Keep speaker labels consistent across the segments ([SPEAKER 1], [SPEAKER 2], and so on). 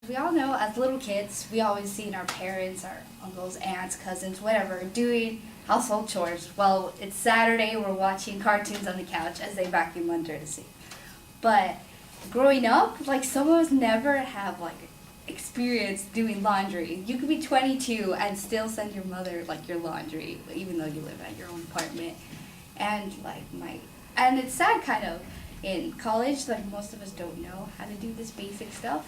[SPEAKER 1] we all know as little kids, we always seen our parents, our uncles, aunts, cousins, whatever, doing household chores. Well, it's Saturday, we're watching cartoons on the couch as they vacuum under the sink. But growing up, like some of us never have like experience doing laundry. You could be 22 and still send your mother like your laundry, even though you live at your own apartment. And and it's sad kind of in college, like most of us don't know how to do this basic stuff.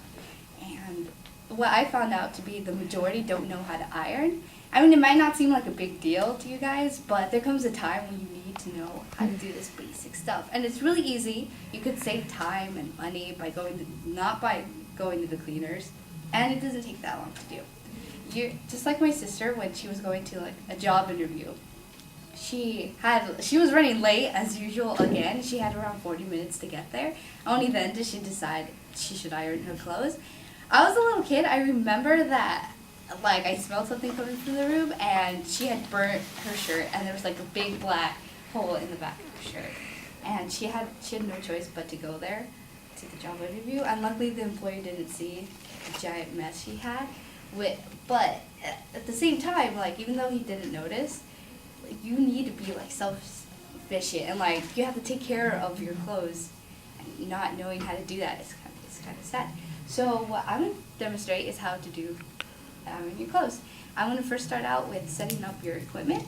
[SPEAKER 1] And what I found out to be the majority don't know how to iron. I mean, it might not seem like a big deal to you guys, but there comes a time when you need to know how to do this basic stuff. And it's really easy. You could save time and money by not by going to the cleaners, and it doesn't take that long to do. Just like my sister, when she was going to like a job interview, she was running late as usual again. She had around 40 minutes to get there. Only then did she decide she should iron her clothes. I was a little kid. I remember that like I smelled something coming from the room, and she had burnt her shirt, and there was like a big black hole in the back of her shirt. And she had no choice but to go there to the job interview, and luckily the employer didn't see the giant mess she had. But at the same time, like even though he didn't notice, like you need to be like self-sufficient, and like you have to take care of your clothes, and not knowing how to do that is kind of sad. So what I'm going to demonstrate is how to do iron your clothes. I'm going to first start out with setting up your equipment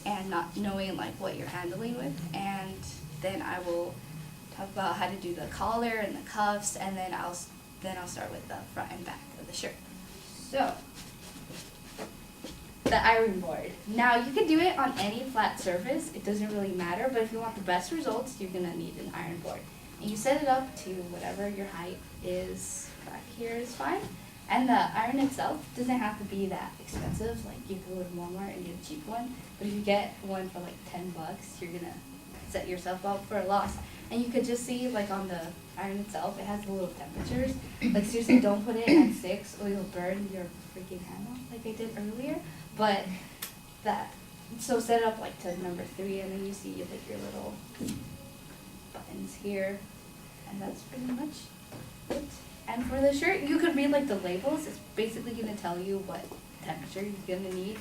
[SPEAKER 1] and not knowing like what you're handling with, and then I will talk about how to do the collar and the cuffs, and then I'll start with the front and back of the shirt. So the iron board. Now you can do it on any flat surface, it doesn't really matter, but if you want the best results, you're going to need an iron board. And you set it up to whatever your height is. Back here is fine. And the iron itself doesn't have to be that expensive. Like you can go to Walmart and get a cheap one, but if you get one for like $10, you're gonna set yourself up for a loss. And you could just see like on the iron itself, it has the little temperatures. Like seriously, don't put it at 6 or you'll burn your freaking hand off like I did earlier. But so set it up like to number 3, and then you see like your little buttons here, and that's pretty much it. And for the shirt, you could read like the labels. It's basically going to tell you what temperature you're going to need.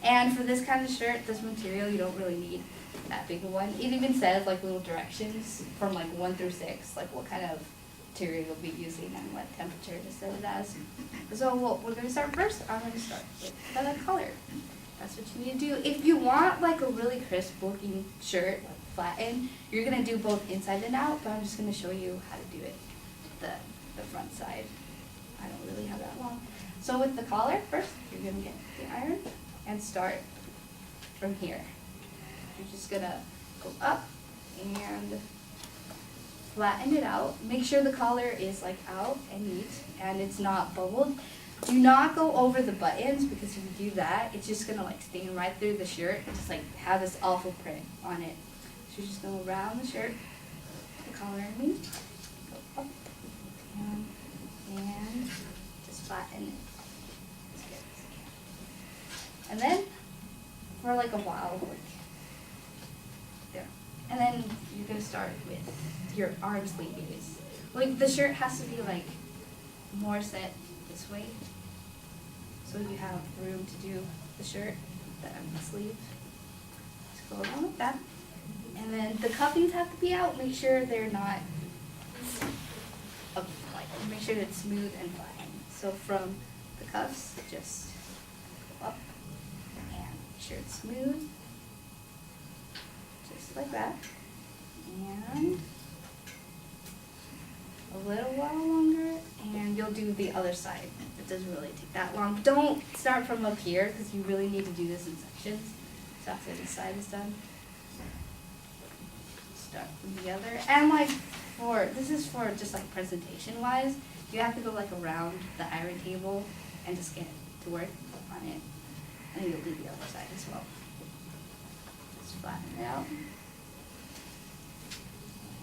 [SPEAKER 1] And for this kind of shirt, this material, you don't really need that big of one. It even says like little directions from like 1 through 6, like what kind of material you'll be using and what temperature to set it as. So we're going to start first. I'm going to start with the collar. That's what you need to do. If you want like a really crisp looking shirt, like flattened, you're going to do both inside and out, but I'm just going to show you how to do it the front side. I don't really have that long. So with the collar, first you're going to get the iron and start from here. You're just going to go up and flatten it out. Make sure the collar is like out and neat and it's not bubbled. Do not go over the buttons, because if you do that, it's just going to like stain right through the shirt and just like have this awful print on it. So you're just going to go around the shirt, the collar I mean, go up and just flatten it as good as you can. And then for like a while, like there. And then you're going to start with your arm sleeves. Like the shirt has to be like more set this way, so you have room to do the shirt, the arm sleeve. Just go around like that. And then the cuffings have to be out. Make sure they're not up, like make sure it's smooth and flat. So from the cuffs, just go up and make sure it's smooth, just like that. And a little while longer, and you'll do the other side. It doesn't really take that long. Don't start from up here, because you really need to do this in sections. So after this side is done, start from the other. And like this is for just like presentation wise, you have to go like around the iron table and just get to work on it. And then you'll do the other side as well. Just flatten it out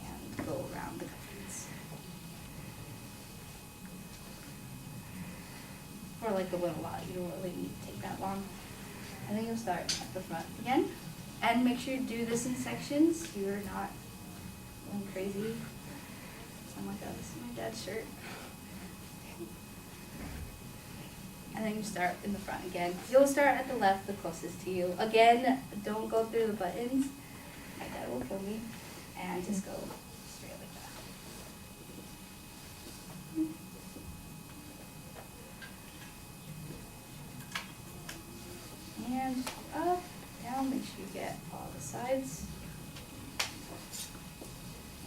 [SPEAKER 1] and go around the cuffs. For like a little while, you don't really need to take that long. And then you'll start at the front again. And make sure you do this in sections. You're not going crazy. Oh my god, this is my dad's shirt. and then you start in the front again. You'll start at the left, the closest to you. Again, don't go through the buttons. My dad will kill me. And just go straight like that. And up, down, make sure you get all the sides.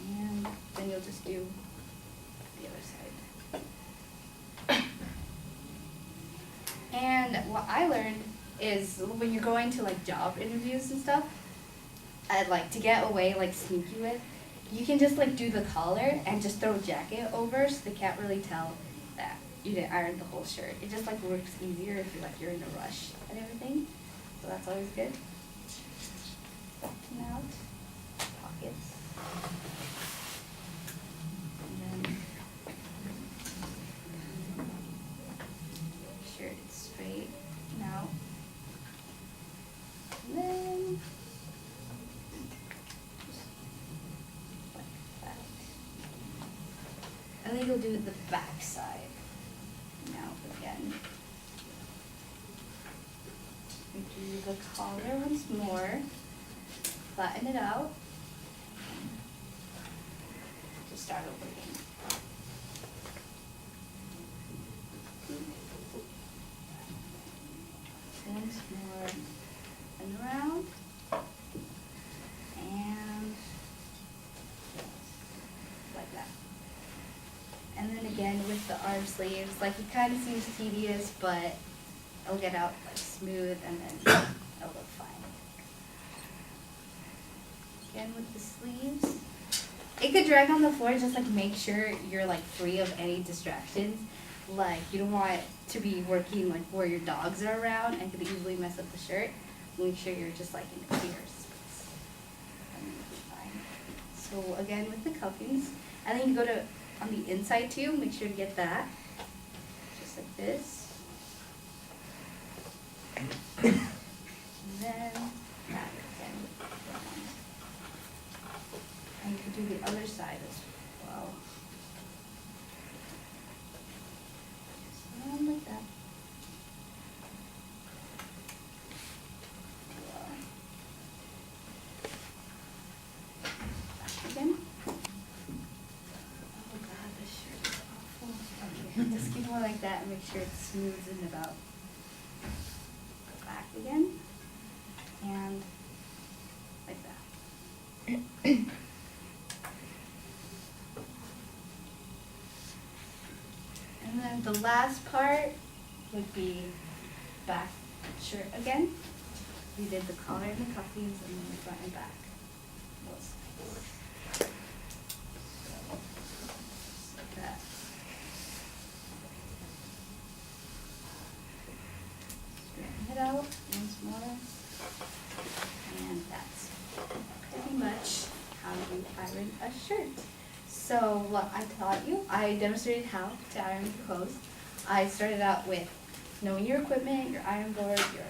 [SPEAKER 1] And then you'll just do the other side. And what I learned is when you're going to like job interviews and stuff, I'd like to get away like sneaky with, you can just like do the collar and just throw a jacket over so they can't really tell that you didn't iron the whole shirt. It just like works easier if you're in a rush and everything. So that's always good. Button out, pockets. And then make sure it's straight now. And then like that. And then you'll do the back side. Now again. We do the collar once more. Flatten it out. Just start over again. Once more and around. And like that. And then again with the arm sleeves, like it kind of seems tedious, but it'll get out like smooth and then it'll look fine. Again with the sleeves. It could drag on the floor, just like make sure you're like free of any distractions. Like you don't want it to be working like where your dogs are around and could easily mess up the shirt. Make sure you're just like in a clear space. And it'll be fine. So again with the cuffings, and then you go to on the inside too, make sure to get that. Just like this. And then that again. And you can do the other side as well. Just like that. Back again. Oh God, this shirt is awful. Okay, just keep going like that and make sure it smooths in about. Go back again. And like that. And then the last part would be back shirt again. We did the collar and the cuffings and then the front and back. Both sides. So, just like that. Straighten it out once more. And that's pretty much how you iron a shirt. So what I taught you, I demonstrated how to iron the clothes. I started out with knowing your equipment, your iron board, your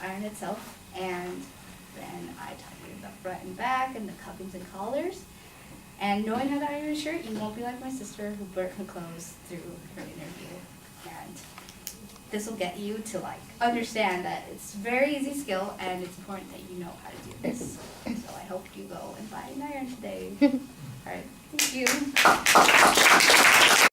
[SPEAKER 1] iron itself, and then I taught you the front and back and the cuffings and collars. And knowing how to iron a shirt, you won't be like my sister who burnt her clothes through her interview. And this will get you to like understand that it's a very easy skill and it's important that you know how to do this. So I hope you go and buy an iron today. All right, thank you.